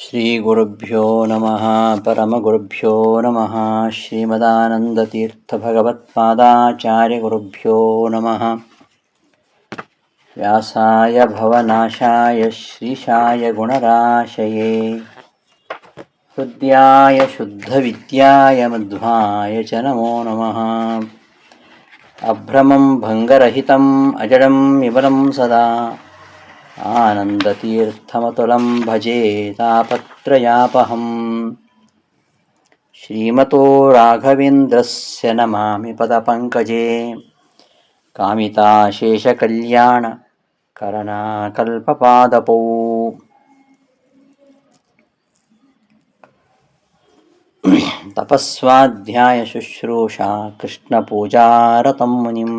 ಶ್ರೀ ಗುರುಭ್ಯೋ ನಮಃ ಪರಮಗುರುಭ್ಯೋ ನಮಃ ಶ್ರೀಮದಾನಂದತೀರ್ಥ ಭಗವತ್ಪಾದಾಚಾರ್ಯ ಗುರುಭ್ಯೋ ನಮಃ ವ್ಯಾಸಾಯ ಭವನಾಶಾಯ ಶ್ರೀಶಾಯ ಗುಣರಾಶಯೇ ಹೃದ್ಯಾಯ ಶುದ್ಧವಿದ್ಯಾಯ ಮಧ್ವಾಯ ಚ ನಮೋ ನಮಃ ಅಭ್ರಮಂ ಭಂಗರಹಿತಂ ಅಜಡಂ ವಿಮಲಂ ಸದಾ ಆನಂದತೀರ್ಥಮತುಲಂ ಭಜೆ ತಾಪತ್ರಯಾಪಹಂ ಶ್ರೀಮತೋ ರಾಘವೇಂದ್ರಸ್ಯ ನಮಾಮಿ ಪದಪಂಕಜೇ ಕಾಮಿತಾಶೇಷಕಲ್ಯಾಣ ಕರಣಕಲ್ಪಪಾದಪೌ ತಪಸ್ವಾಧ್ಯಾಯ ಶುಶ್ರೂಷಾ ಕೃಷ್ಣಪೂಜಾರತಂ ಮುನಿಂ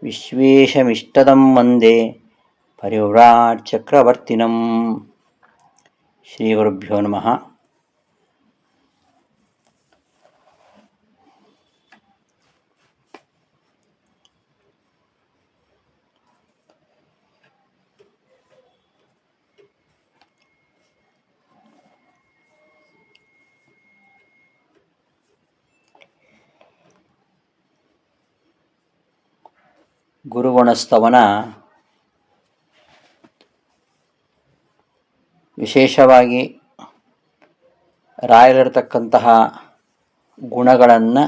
ವಿಶ್ವೇಶಮಿಷ್ಟದಂ ವಂದೇ ಪರಿವ್ರಾಟ್ ಚಕ್ರವರ್ತಿನಂ. ಶ್ರೀ ಗುರುಭ್ಯೋ ನಮಃ. ಗುರುಗುಣಸ್ತವನ ವಿಶೇಷವಾಗಿ ರಾಯರಿರ್ತಕ್ಕಂತಹ ಗುಣಗಳನ್ನು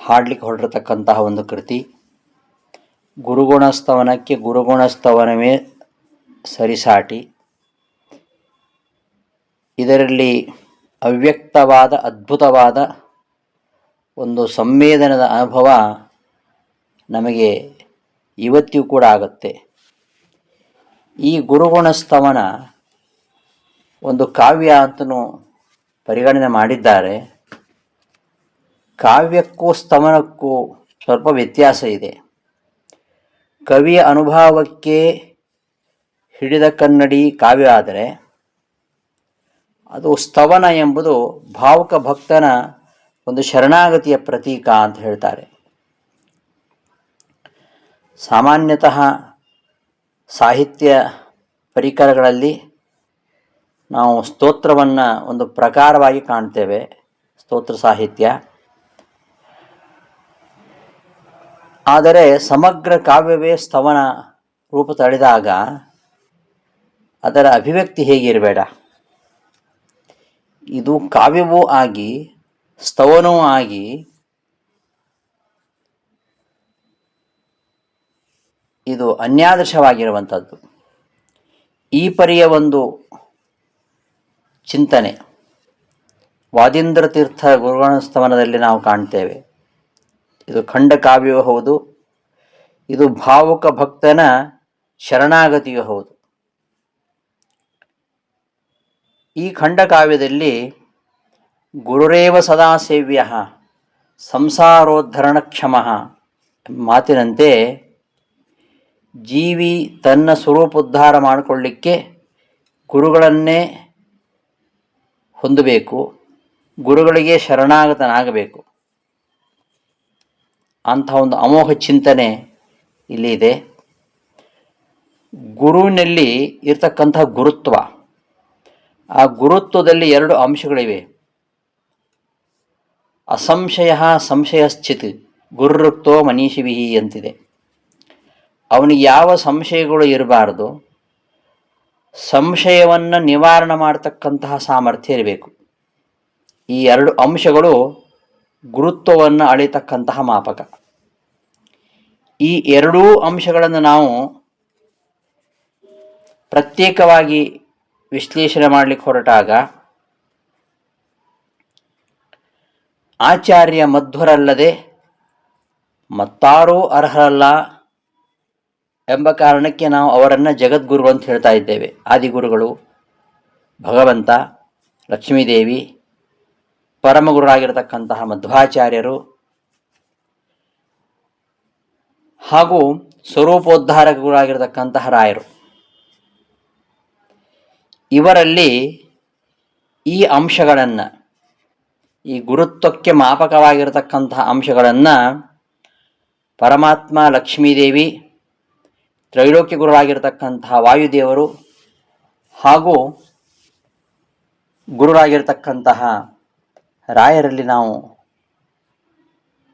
ಹಾಡಲಿಕ್ಕೆ ಹೊರಟಿರ್ತಕ್ಕಂತಹ ಒಂದು ಕೃತಿ. ಗುರುಗುಣಸ್ತವನಕ್ಕೆ ಗುರುಗುಣಸ್ತವನವೇ ಸರಿಸಾಟಿ. ಇದರಲ್ಲಿ ಅವ್ಯಕ್ತವಾದ ಅದ್ಭುತವಾದ ಒಂದು ಸಂವೇದನದ ಅನುಭವ ನಮಗೆ ಇವತ್ತಿಗೂ ಕೂಡ ಆಗುತ್ತೆ. ಈ ಗುರುಗುಣಸ್ತವನ ಒಂದು ಕಾವ್ಯ ಅಂತಲೂ ಪರಿಗಣನೆ ಮಾಡಿದ್ದಾರೆ. ಕಾವ್ಯಕ್ಕೂ ಸ್ತವನಕ್ಕೂ ಸ್ವಲ್ಪ ವ್ಯತ್ಯಾಸ ಇದೆ. ಕವಿಯ ಅನುಭವಕ್ಕೆ ಹಿಡಿದ ಕನ್ನಡಿ ಕಾವ್ಯ ಆದರೆ, ಅದು ಸ್ತವನ ಎಂಬುದು ಭಾವುಕ ಭಕ್ತನ ಒಂದು ಶರಣಾಗತಿಯ ಪ್ರತೀಕ ಅಂತ ಹೇಳ್ತಾರೆ. ಸಾಮಾನ್ಯತಃ ಸಾಹಿತ್ಯ ಪರಿಕರಗಳಲ್ಲಿ ನಾವು ಸ್ತೋತ್ರವನ್ನು ಒಂದು ಪ್ರಕಾರವಾಗಿ ಕಾಣ್ತೇವೆ, ಸ್ತೋತ್ರ ಸಾಹಿತ್ಯ. ಆದರೆ ಸಮಗ್ರ ಕಾವ್ಯವೇ ಸ್ತವನ ರೂಪ ತಳೆದಾಗ ಅದರ ಅಭಿವ್ಯಕ್ತಿ ಹೇಗಿರಬೇಡ. ಇದು ಕಾವ್ಯವೂ ಆಗಿ ಸ್ತವನವೂ ಆಗಿ ಇದು ಅನ್ಯಾದೃಶವಾಗಿರುವಂಥದ್ದು. ಈ ಪರಿಯ ಒಂದು ಚಿಂತನೆ ವಾದೀಂದ್ರ ತೀರ್ಥ ಗುರುಗುಣಸ್ತವನದಲ್ಲಿ ನಾವು ಕಾಣ್ತೇವೆ. ಇದು ಖಂಡಕಾವ್ಯವೂ ಹೌದು, ಇದು ಭಾವುಕ ಭಕ್ತನ ಶರಣಾಗತಿಯೂ ಹೌದು. ಈ ಖಂಡಕಾವ್ಯದಲ್ಲಿ ಗುರುರೇವ ಸದಾ ಸೇವ್ಯ ಸಂಸಾರೋದ್ಧರಣ ಕ್ಷಮಃ ಮಾತಿನಂತೆ ಜೀವಿ ತನ್ನ ಸ್ವರೂಪೋದ್ಧಾರ ಮಾಡಿಕೊಳ್ಳಿಕ್ಕೆ ಗುರುಗಳನ್ನೇ ಹೊಂದಬೇಕು, ಗುರುಗಳಿಗೆ ಶರಣಾಗತನಾಗಬೇಕು ಅಂಥ ಒಂದು ಅಮೋಘ ಚಿಂತನೆ ಇಲ್ಲಿ ಇದೆ. ಗುರುವಿನಲ್ಲಿ ಇರ್ತಕ್ಕಂತಹ ಗುರುತ್ವ, ಆ ಗುರುತ್ವದಲ್ಲಿ ಎರಡು ಅಂಶಗಳಿವೆ. ಅಸಂಶಯ ಸಂಶಯಶ್ಚಿತ್ ಗುರುರುಕ್ತೋ ಮನೀಷಿಭಿಃ ಅಂತಿದೆ. ಅವನಿಗೆ ಯಾವ ಸಂಶಯಗಳು ಇರಬಾರ್ದು, ಸಂಶಯವನ್ನು ನಿವಾರಣೆ ಮಾಡತಕ್ಕಂತಹ ಸಾಮರ್ಥ್ಯ ಇರಬೇಕು. ಈ ಎರಡು ಅಂಶಗಳು ಗುರುತ್ವವನ್ನು ಅಳಿತಕ್ಕಂತಹ ಮಾಪಕ. ಈ ಎರಡೂ ಅಂಶಗಳನ್ನು ನಾವು ಪ್ರತ್ಯೇಕವಾಗಿ ವಿಶ್ಲೇಷಣೆ ಮಾಡಲಿಕ್ಕೆ ಹೊರಟಾಗ ಆಚಾರ್ಯ ಮಧ್ವರಲ್ಲದೆ ಮತ್ತಾರೂ ಅರ್ಹರಲ್ಲ ಎಂಬ ಕಾರಣಕ್ಕೆ ನಾವು ಅವರನ್ನು ಜಗದ್ಗುರು ಅಂತ ಹೇಳ್ತಾ ಇದ್ದೇವೆ. ಆದಿಗುರುಗಳು ಭಗವಂತ, ಲಕ್ಷ್ಮೀದೇವಿ, ಪರಮಗುರುರಾಗಿರತಕ್ಕಂತಹ ಮಧ್ವಾಚಾರ್ಯರು ಹಾಗೂ ಸ್ವರೂಪೋದ್ಧಾರ ಗುರುರಾಗಿರತಕ್ಕಂತಹ ರಾಯರು. ಇವರಲ್ಲಿ ಈ ಅಂಶಗಳನ್ನು, ಈ ಗುರುತ್ವಕ್ಕೆ ಮಾಪಕವಾಗಿರತಕ್ಕಂತಹ ಅಂಶಗಳನ್ನು ಪರಮಾತ್ಮ, ಲಕ್ಷ್ಮೀದೇವಿ, ತ್ರೈಲೋಕ್ಯ ಗುರುರಾಗಿರ್ತಕ್ಕಂತಹ ವಾಯುದೇವರು ಹಾಗೂ ಗುರುರಾಗಿರ್ತಕ್ಕಂತಹ ರಾಯರಲ್ಲಿ ನಾವು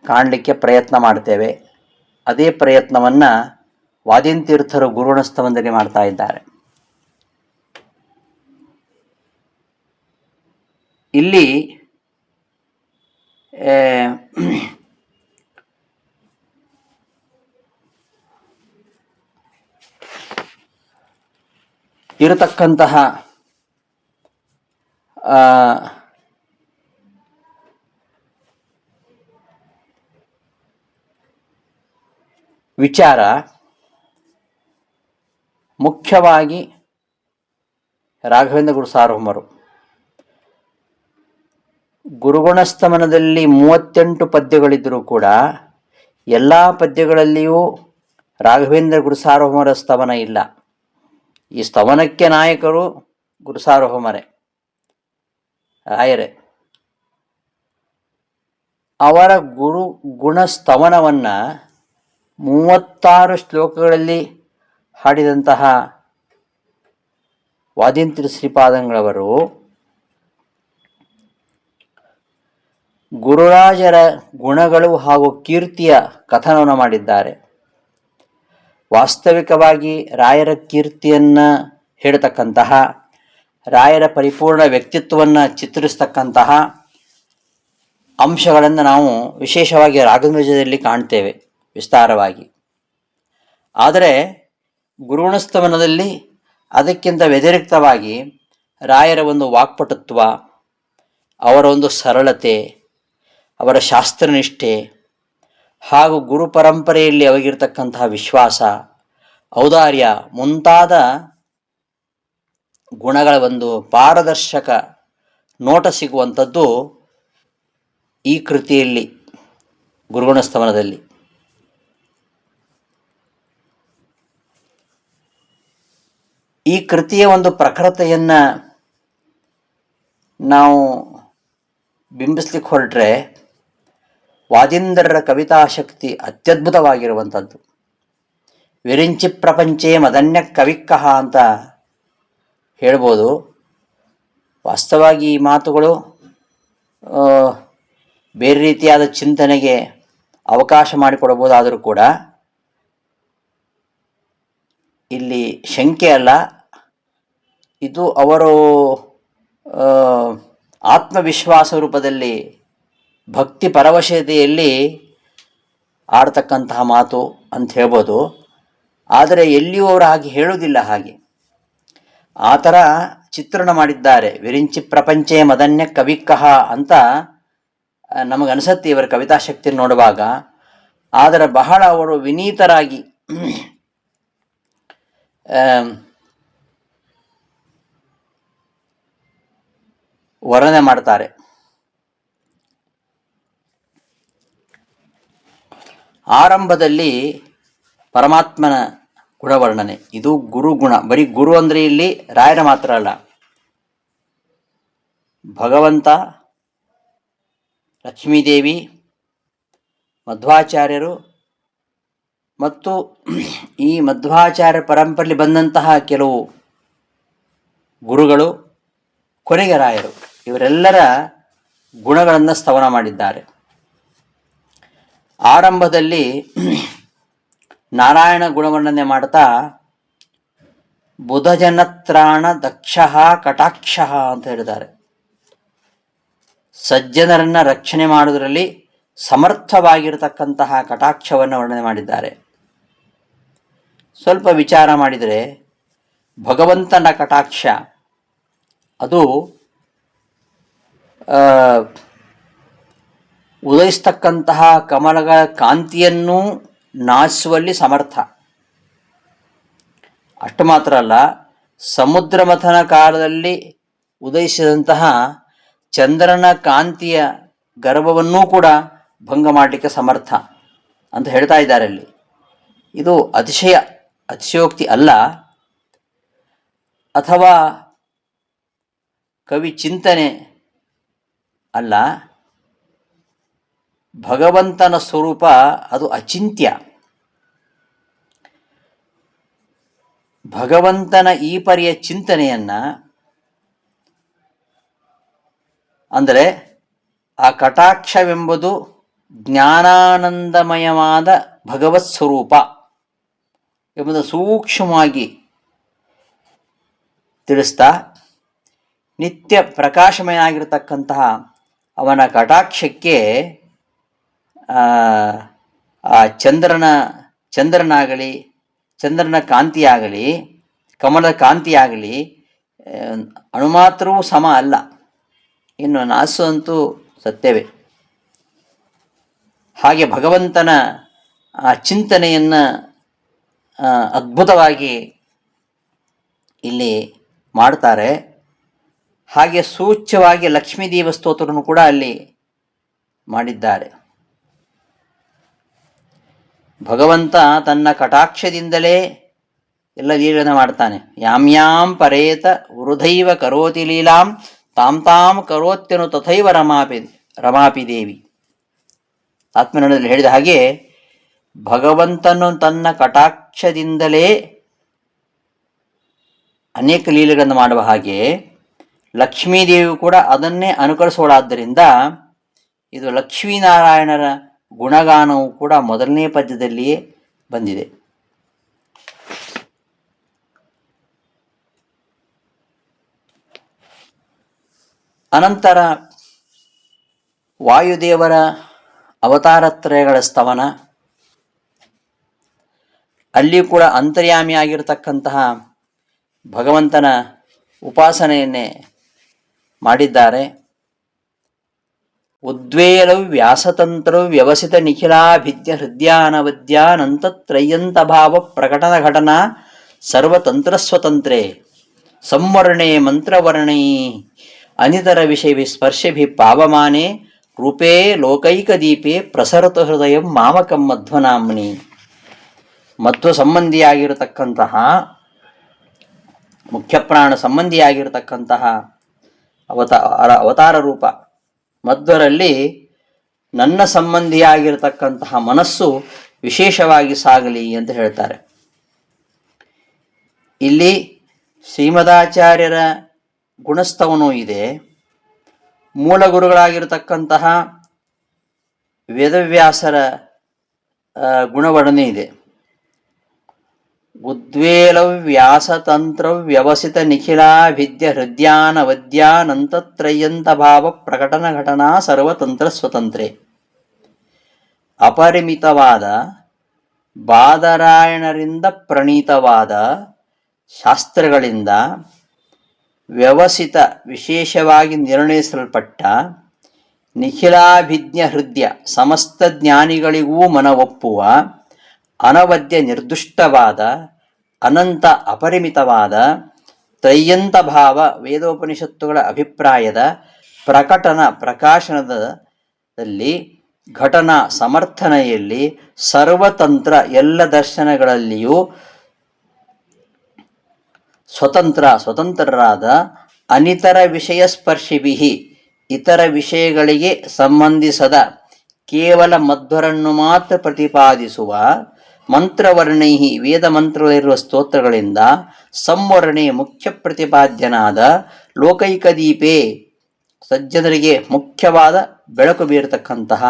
ಕಾಣಲಿಕ್ಕೆ ಪ್ರಯತ್ನ ಮಾಡ್ತೇವೆ. ಅದೇ ಪ್ರಯತ್ನವನ್ನು ವಾದಿನ್ ಗುರುಗುಣಸ್ತವನದಲ್ಲಿ ಮಾಡ್ತಾ ಇದ್ದಾರೆ. ಇಲ್ಲಿ ಇರತಕ್ಕಂತಹ ವಿಚಾರ ಮುಖ್ಯವಾಗಿ ರಾಘವೇಂದ್ರ ಗುರು ಸಾರ್ವಭೌಮರು ಗುರುಗುಣಸ್ತವನದಲ್ಲಿ 38 ಪದ್ಯಗಳಿದ್ದರೂ ಕೂಡ ಎಲ್ಲ ಪದ್ಯಗಳಲ್ಲಿಯೂ ರಾಘವೇಂದ್ರ ಗುರು ಸಾರ್ವಭೌಮರ ಸ್ತವನ ಇಲ್ಲ. ಈ ಸ್ತವನಕ್ಕೆ ನಾಯಕರು ಗುರು ಸಾರ್ವಭೌಮರೇ, ರಾಯರೇ. ಅವರ ಗುರು ಗುಣ ಸ್ತವನವನ್ನು 36 ಶ್ಲೋಕಗಳಲ್ಲಿ ಹಾಡಿದಂತಹ ವಾದಿನ್ ಶ್ರೀಪಾದಂಗಳವರು ಗುರುರಾಜರ ಗುಣಗಳು ಹಾಗೂ ಕೀರ್ತಿಯ ಕಥನವನ್ನು ಮಾಡಿದ್ದಾರೆ. ವಾಸ್ತವಿಕವಾಗಿ ರಾಯರ ಕೀರ್ತಿಯನ್ನು ಹೇಳ್ತಕ್ಕಂತಹ, ರಾಯರ ಪರಿಪೂರ್ಣ ವ್ಯಕ್ತಿತ್ವವನ್ನು ಚಿತ್ರಿಸ್ತಕ್ಕಂತಹ ಅಂಶಗಳನ್ನು ನಾವು ವಿಶೇಷವಾಗಿ ರಾಘವೇಂದ್ರದಲ್ಲಿ ಕಾಣ್ತೇವೆ ವಿಸ್ತಾರವಾಗಿ. ಆದರೆ ಗುರುಗುಣಸ್ತವನದಲ್ಲಿ ಅದಕ್ಕಿಂತ ವ್ಯತಿರಿಕ್ತವಾಗಿ ರಾಯರ ಒಂದು ವಾಕ್ಪಟುತ್ವ, ಅವರ ಒಂದು ಸರಳತೆ, ಅವರ ಶಾಸ್ತ್ರನಿಷ್ಠೆ ಹಾಗೂ ಗುರು ಪರಂಪರೆಯಲ್ಲಿ ಅವಗಿರ್ತಕ್ಕಂತಹ ವಿಶ್ವಾಸ, ಔದಾರ್ಯ ಮುಂತಾದ ಗುಣಗಳ ಒಂದು ಪಾರದರ್ಶಕ ನೋಟ ಸಿಗುವಂಥದ್ದು ಈ ಕೃತಿಯಲ್ಲಿ, ಗುರುಗುಣಸ್ತವನದಲ್ಲಿ. ಈ ಕೃತಿಯ ಒಂದು ಪ್ರಖರತೆಯನ್ನು ನಾವು ಬಿಂಬಿಸ್ಲಿಕ್ಕೆ ಹೊರಟ್ರೆ ವಾದೀಂದ್ರರ ಕವಿತಾಶಕ್ತಿ ಅತ್ಯದ್ಭುತವಾಗಿರುವಂಥದ್ದು. ವಿರಿಂಚಿ ಪ್ರಪಂಚೇ ಮದನ್ಯ ಕವಿಕ್ಕಃ ಅಂತ ಹೇಳ್ಬೋದು. ವಾಸ್ತವವಾಗಿ ಈ ಮಾತುಗಳು ಬೇರೆ ರೀತಿಯಾದ ಚಿಂತನೆಗೆ ಅವಕಾಶ ಮಾಡಿಕೊಡಬಹುದಾದರೂ ಕೂಡ ಇಲ್ಲಿ ಶಂಕೆ ಅಲ್ಲ, ಇದು ಅವರು ಆತ್ಮವಿಶ್ವಾಸ ರೂಪದಲ್ಲಿ ಭಕ್ತಿ ಪರವಶತೆಯಲ್ಲಿ ಆಡ್ತಕ್ಕಂತಹ ಮಾತು ಅಂತ ಹೇಳ್ಬೋದು. ಆದರೆ ಎಲ್ಲಿಯೂ ಅವರು ಹಾಗೆ ಹೇಳುವುದಿಲ್ಲ. ಹಾಗೆ ಆ ಥರ ಚಿತ್ರಣ ಮಾಡಿದ್ದಾರೆ. ವಿರಿಂಚಿ ಪ್ರಪಂಚೇ ಮದನ್ಯ ಕವಿಕ್ಕಃ ಅಂತ ನಮಗನ್ಸತ್ತೆ ಇವರ ಕವಿತಾಶಕ್ತಿಯನ್ನು ನೋಡುವಾಗ. ಆದರೆ ಬಹಳ ಅವರು ವಿನೀತರಾಗಿ ವರ್ಣನೆ ಮಾಡ್ತಾರೆ. ಆರಂಭದಲ್ಲಿ ಪರಮಾತ್ಮನ ಗುಣವರ್ಣನೆ, ಇದು ಗುರುಗುಣ. ಬರೀ ಗುರು ಅಂದರೆ ಇಲ್ಲಿ ರಾಯರ ಮಾತ್ರ ಅಲ್ಲ, ಭಗವಂತ, ಲಕ್ಷ್ಮೀದೇವಿ, ಮಧ್ವಾಚಾರ್ಯರು ಮತ್ತು ಈ ಮಧ್ವಾಚಾರ್ಯ ಪರಂಪರೆಯಲ್ಲಿ ಬಂದಂತಹ ಕೆಲವು ಗುರುಗಳು, ಕೊನೆಗೆ ರಾಯರು, ಇವರೆಲ್ಲರ ಗುಣಗಳನ್ನು ಸ್ತವನ ಮಾಡಿದ್ದಾರೆ. ಆರಂಭದಲ್ಲಿ ನಾರಾಯಣ ಗುಣವರ್ಣನೆ ಮಾಡ್ತಾ ಬುಧಜನತ್ರಾಣ ದಕ್ಷ ಕಟಾಕ್ಷ ಅಂತ ಹೇಳಿದ್ದಾರೆ. ಸಜ್ಜನರನ್ನು ರಕ್ಷಣೆ ಮಾಡುವುದರಲ್ಲಿ ಸಮರ್ಥವಾಗಿರತಕ್ಕಂತಹ ಕಟಾಕ್ಷವನ್ನು ವರ್ಣನೆ ಮಾಡಿದ್ದಾರೆ. ಸ್ವಲ್ಪ ವಿಚಾರ ಮಾಡಿದರೆ ಭಗವಂತನ ಕಟಾಕ್ಷ ಅದು ಉದಯಿಸ್ತಕ್ಕಂತಹ ಕಮಲಗಳ ಕಾಂತಿಯನ್ನು ನಾಶಿಸುವಲ್ಲಿ ಸಮರ್ಥ. ಅಷ್ಟು ಮಾತ್ರ ಅಲ್ಲ, ಸಮುದ್ರ ಮಥನ ಕಾಲದಲ್ಲಿ ಉದಯಿಸಿದಂತಹ ಚಂದ್ರನ ಕಾಂತಿಯ ಗರ್ಭವನ್ನೂ ಕೂಡ ಭಂಗ ಮಾಡಲಿಕ್ಕೆ ಸಮರ್ಥ ಅಂತ ಹೇಳ್ತಾ ಇದ್ದಾರೆ ಅಲ್ಲಿ. ಇದು ಅತಿಶಯೋಕ್ತಿ ಅಲ್ಲ, ಅಥವಾ ಕವಿ ಚಿಂತನೆ ಅಲ್ಲ. ಭಗವಂತನ ಸ್ವರೂಪ ಅದು ಅಚಿಂತ್ಯ. ಭಗವಂತನ ಈ ಪರಿಯ ಚಿಂತನೆಯನ್ನ, ಅಂದರೆ ಆ ಕಟಾಕ್ಷವೆಂಬುದು ಜ್ಞಾನಾನಂದಮಯವಾದ ಭಗವತ್ ಸ್ವರೂಪ ಎಂಬುದು ಸೂಕ್ಷ್ಮವಾಗಿ ತಿಳಿಸ್ತಾ, ನಿತ್ಯ ಪ್ರಕಾಶಮಯ ಆಗಿರತಕ್ಕಂತಹ ಅವನ ಕಟಾಕ್ಷಕ್ಕೆ ಆ ಚಂದ್ರನಾಗಲಿ, ಚಂದ್ರನ ಕಾಂತಿಯಾಗಲಿ, ಕಮಲದ ಕಾಂತಿಯಾಗಲಿ ಅಣುಮಾತ್ರವೂ ಸಮ ಅಲ್ಲ. ಇನ್ನು ನಾಸು ಅಂತೂ ಸತ್ಯವೇ. ಹಾಗೆ ಭಗವಂತನ ಆ ಚಿಂತನೆಯನ್ನು ಅದ್ಭುತವಾಗಿ ಇಲ್ಲಿ ಮಾಡ್ತಾರೆ. ಹಾಗೆ ಸೂಚ್ಯವಾಗಿ ಲಕ್ಷ್ಮೀದೇವ ಸ್ತೋತ್ರವನ್ನು ಕೂಡ ಅಲ್ಲಿ ಮಾಡಿದ್ದಾರೆ. ಭಗವಂತ ತನ್ನ ಕಟಾಕ್ಷದಿಂದಲೇ ಎಲ್ಲ ಲೀಲೆಯನ್ನು ಮಾಡ್ತಾನೆ. ಯಾಂ ಪರೇತ ವೃಧೈವ ಕರೋತಿ ಲೀಲಾಂ ತಾಂ ಕರೋತ್ಯನು ತಥೈವ ರಮಾಪಿ ದೇವಿ. ಆತ್ಮನಲ್ಲಿ ಹೇಳಿದ ಹಾಗೆ ಭಗವಂತನು ತನ್ನ ಕಟಾಕ್ಷದಿಂದಲೇ ಅನೇಕ ಲೀಲೆಗಳನ್ನು ಮಾಡುವ ಹಾಗೆ ಲಕ್ಷ್ಮೀದೇವಿ ಕೂಡ ಅದನ್ನೇ ಅನುಕರಿಸೋಳಾದ್ದರಿಂದ ಇದು ಲಕ್ಷ್ಮೀನಾರಾಯಣರ ಗುಣಗಾನವು ಕೂಡ ಮೊದಲನೇ ಪದ್ಯದಲ್ಲಿಯೇ ಬಂದಿದೆ. ಅನಂತರ ವಾಯುದೇವರ ಅವತಾರತ್ರಯಗಳ ಸ್ತವನ, ಅಲ್ಲಿ ಕೂಡ ಅಂತರ್ಯಾಮಿಯಾಗಿರತಕ್ಕಂತಹ ಭಗವಂತನ ಉಪಾಸನೆಯನ್ನೇ ಮಾಡಿದ್ದಾರೆ. ಉದ್ವೇಲೌ ವ್ಯಾಸತಂತ್ರೌ ವ್ಯವಸಿತ ನಿಖಿಲಾಭಿದ್ಯ ಹೃದಯಾನವದ್ಯಾನಂತತ್ರಯಂತ ಭಾವ ಪ್ರಕಟನ ಘಟನಾ ಸರ್ವತಂತ್ರಸ್ವತಂತ್ರೇ ಸಂವರ್ಣೇ ಮಂತ್ರವರ್ಣೈ ಅನಿತರ ವಿಷಯ ಸ್ಪರ್ಶಭಿ ಪಾವಮಾನೆ ರೂಪೇ ಲೋಕೈಕದೀಪೆ ಪ್ರಸರತ ಹೃದಯ ಮಾಮಕಂ ಮಧ್ವನಾಮ್ನಿ. ಮಧ್ವ ಸಂಬಂಧಿಯಾಗಿರತಕ್ಕಂತಹ, ಮುಖ್ಯಪ್ರಾಣ ಸಂಬಂಧಿಯಾಗಿರತಕ್ಕಂತಹ ಅವತಾರ ರೂಪ ಮಧ್ವರಲ್ಲಿ ನನ್ನ ಸಂಬಂಧಿಯಾಗಿರತಕ್ಕಂತಹ ಮನಸ್ಸು ವಿಶೇಷವಾಗಿ ಸಾಗಲಿ ಅಂತ ಹೇಳ್ತಾರೆ. ಇಲ್ಲಿ ಶ್ರೀಮದಾಚಾರ್ಯರ ಗುಣಸ್ತವನೂ ಇದೆ, ಮೂಲ ಗುರುಗಳಾಗಿರತಕ್ಕಂತಹ ವೇದವ್ಯಾಸರ ಗುಣವರ್ಣನೆ ಇದೆ. ಉದ್ವೇಲೌ ವ್ಯಾಸತಂತ್ರೌ ವ್ಯವಸಿತ ನಿಖಿಲಾಭಿದ್ಯ ಹೃದಯಾನವದ್ಯಾನಂತತ್ರಯಂತ ಭಾವ ಪ್ರಕಟನ ಘಟನಾ ಸರ್ವತಂತ್ರ ಸ್ವತಂತ್ರೇ. ಅಪರಿಮಿತವಾದ ಬಾದರಾಯಣರಿಂದ ಪ್ರಣೀತವಾದ ಶಾಸ್ತ್ರಗಳಿಂದ ವ್ಯವಸಿತ ವಿಶೇಷವಾಗಿ ನಿರ್ಣಯಿಸಲ್ಪಟ್ಟ ನಿಖಿಲಾಭಿಜ್ಞ ಹೃದಯ ಸಮಸ್ತ ಜ್ಞಾನಿಗಳಿಗೂ ಮನವೊಪ್ಪುವ ಅನವದ್ಯ ನಿರ್ದುಷ್ಟವಾದ ಅನಂತ ಅಪರಿಮಿತವಾದ ತ್ರಯ್ಯಂತ ಭಾವ ವೇದೋಪನಿಷತ್ತುಗಳ ಅಭಿಪ್ರಾಯದ ಪ್ರಕಾಶನದಲ್ಲಿ ಘಟನಾ ಸಮರ್ಥನೆಯಲ್ಲಿ ಸರ್ವತಂತ್ರ ಎಲ್ಲ ದರ್ಶನಗಳಲ್ಲಿಯೂ ಸ್ವತಂತ್ರರಾದ ಅನಿತರ ವಿಷಯ ಸ್ಪರ್ಶಿಭಿ ಇತರ ವಿಷಯಗಳಿಗೆ ಸಂಬಂಧಿಸದ ಕೇವಲ ಮಧ್ವರನ್ನು ಮಾತ್ರ ಪ್ರತಿಪಾದಿಸುವ ಮಂತ್ರವರ್ಣೈ ವೇದ ಮಂತ್ರಗಳಿರುವ ಸ್ತೋತ್ರಗಳಿಂದ ಸಂವರ್ಣೆ ಮುಖ್ಯ ಪ್ರತಿಪಾದ್ಯನಾದ ಲೋಕೈಕದೀಪೇ ಸಜ್ಜನರಿಗೆ ಮುಖ್ಯವಾದ ಬೆಳಕು ಬೀರತಕ್ಕಂತಹ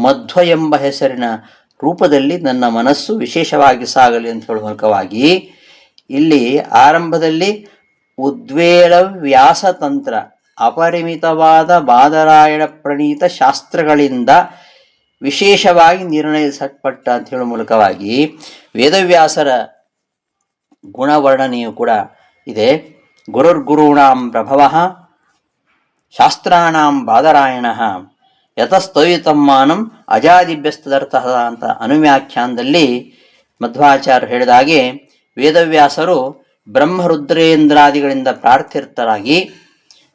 ಮಧ್ವ ಎಂಬ ಹೆಸರಿನ ರೂಪದಲ್ಲಿ ನನ್ನ ಮನಸ್ಸು ವಿಶೇಷವಾಗಿ ಸಾಗಲಿ ಅಂತ ಹೇಳುವ ಮೂಲಕವಾಗಿ ಇಲ್ಲಿ ಆರಂಭದಲ್ಲಿ ಉದ್ವೇಲ ವ್ಯಾಸತಂತ್ರ ಅಪರಿಮಿತವಾದ ಬಾದರಾಯಣ ಪ್ರಣೀತ ಶಾಸ್ತ್ರಗಳಿಂದ ವಿಶೇಷವಾಗಿ ನಿರ್ಣಯಿಸಲ್ಪಟ್ಟ ಅಂತ ಹೇಳುವ ಮೂಲಕವಾಗಿ ವೇದವ್ಯಾಸರ ಗುಣವರ್ಣನೆಯು ಕೂಡ ಇದೆ. ಗುರುರ್ಗುರುಣಾಂ ಪ್ರಭವಃ ಶಾಸ್ತ್ರಾಣಾಂ ಬಾದರಾಯಣಃ ಯತಸ್ತವಿತಮ್ಮಾನಂ ಅಜಾದಿಭ್ಯಸ್ತದರ್ಥಃ ಅಂತ ಅನುವ್ಯಾಖ್ಯಾನದಲ್ಲಿ ಮಧ್ವಾಚಾರ್ಯರು ಹೇಳಿದ ಹಾಗೆ ವೇದವ್ಯಾಸರು ಬ್ರಹ್ಮರುದ್ರೇಂದ್ರಾದಿಗಳಿಂದ ಪ್ರಾರ್ಥಿತರಾಗಿ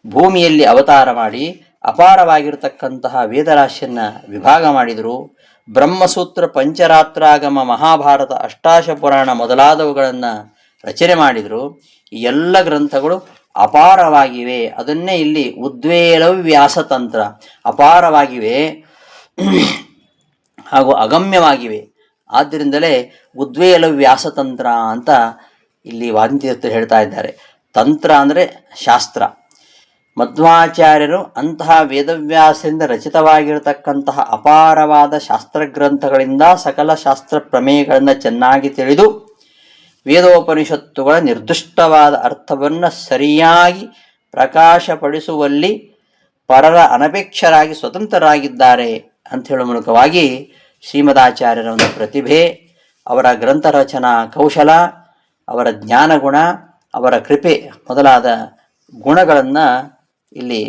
ಭೂಮಿಯಲ್ಲಿ ಅವತಾರ ಮಾಡಿ ಅಪಾರವಾಗಿರತಕ್ಕಂತಹ ವೇದರಾಶಿಯನ್ನು ವಿಭಾಗ ಮಾಡಿದರು. ಬ್ರಹ್ಮಸೂತ್ರ, ಪಂಚರಾತ್ರಾಗಮ, ಮಹಾಭಾರತ, ಅಷ್ಟಾಶ ಪುರಾಣ ಮೊದಲಾದವುಗಳನ್ನು ರಚನೆ ಮಾಡಿದರು. ಈ ಎಲ್ಲ ಗ್ರಂಥಗಳು ಅಪಾರವಾಗಿವೆ. ಅದನ್ನೇ ಇಲ್ಲಿ ಉದ್ವೇಲವ ವ್ಯಾಸತಂತ್ರ, ಅಪಾರವಾಗಿವೆ ಹಾಗೂ ಅಗಮ್ಯವಾಗಿವೆ. ಆದ್ದರಿಂದಲೇ ಉದ್ವೇಲ ವ್ಯಾಸತಂತ್ರ ಅಂತ ಇಲ್ಲಿ ವಾದಿತೀರ್ಥರು ಹೇಳ್ತಾ ಇದ್ದಾರೆ. ತಂತ್ರ ಅಂದರೆ ಶಾಸ್ತ್ರ. ಮಧ್ವಾಚಾರ್ಯರು ಅಂತಹ ವೇದವ್ಯಾಸರಿಂದ ರಚಿತವಾಗಿರತಕ್ಕಂತಹ ಅಪಾರವಾದ ಶಾಸ್ತ್ರಗ್ರಂಥಗಳಿಂದ ಸಕಲ ಶಾಸ್ತ್ರ ಪ್ರಮೇಯಗಳನ್ನು ಚೆನ್ನಾಗಿ ತಿಳಿದು ವೇದೋಪನಿಷತ್ತುಗಳ ನಿರ್ದಿಷ್ಟವಾದ ಅರ್ಥವನ್ನು ಸರಿಯಾಗಿ ಪ್ರಕಾಶಪಡಿಸುವಲ್ಲಿ ಪರರ ಅನಪೇಕ್ಷರಾಗಿ ಸ್ವತಂತ್ರರಾಗಿದ್ದಾರೆ ಅಂತ ಹೇಳುವ ಮೂಲಕವಾಗಿ ಶ್ರೀಮದಾಚಾರ್ಯರ ಒಂದು ಪ್ರತಿಭೆ, ಅವರ ಗ್ರಂಥ ರಚನಾ ಕೌಶಲ, ಅವರ ಜ್ಞಾನಗುಣ, ಅವರ ಕೃಪೆ ಮೊದಲಾದ ಗುಣಗಳನ್ನು ಇಲ್ಲಿ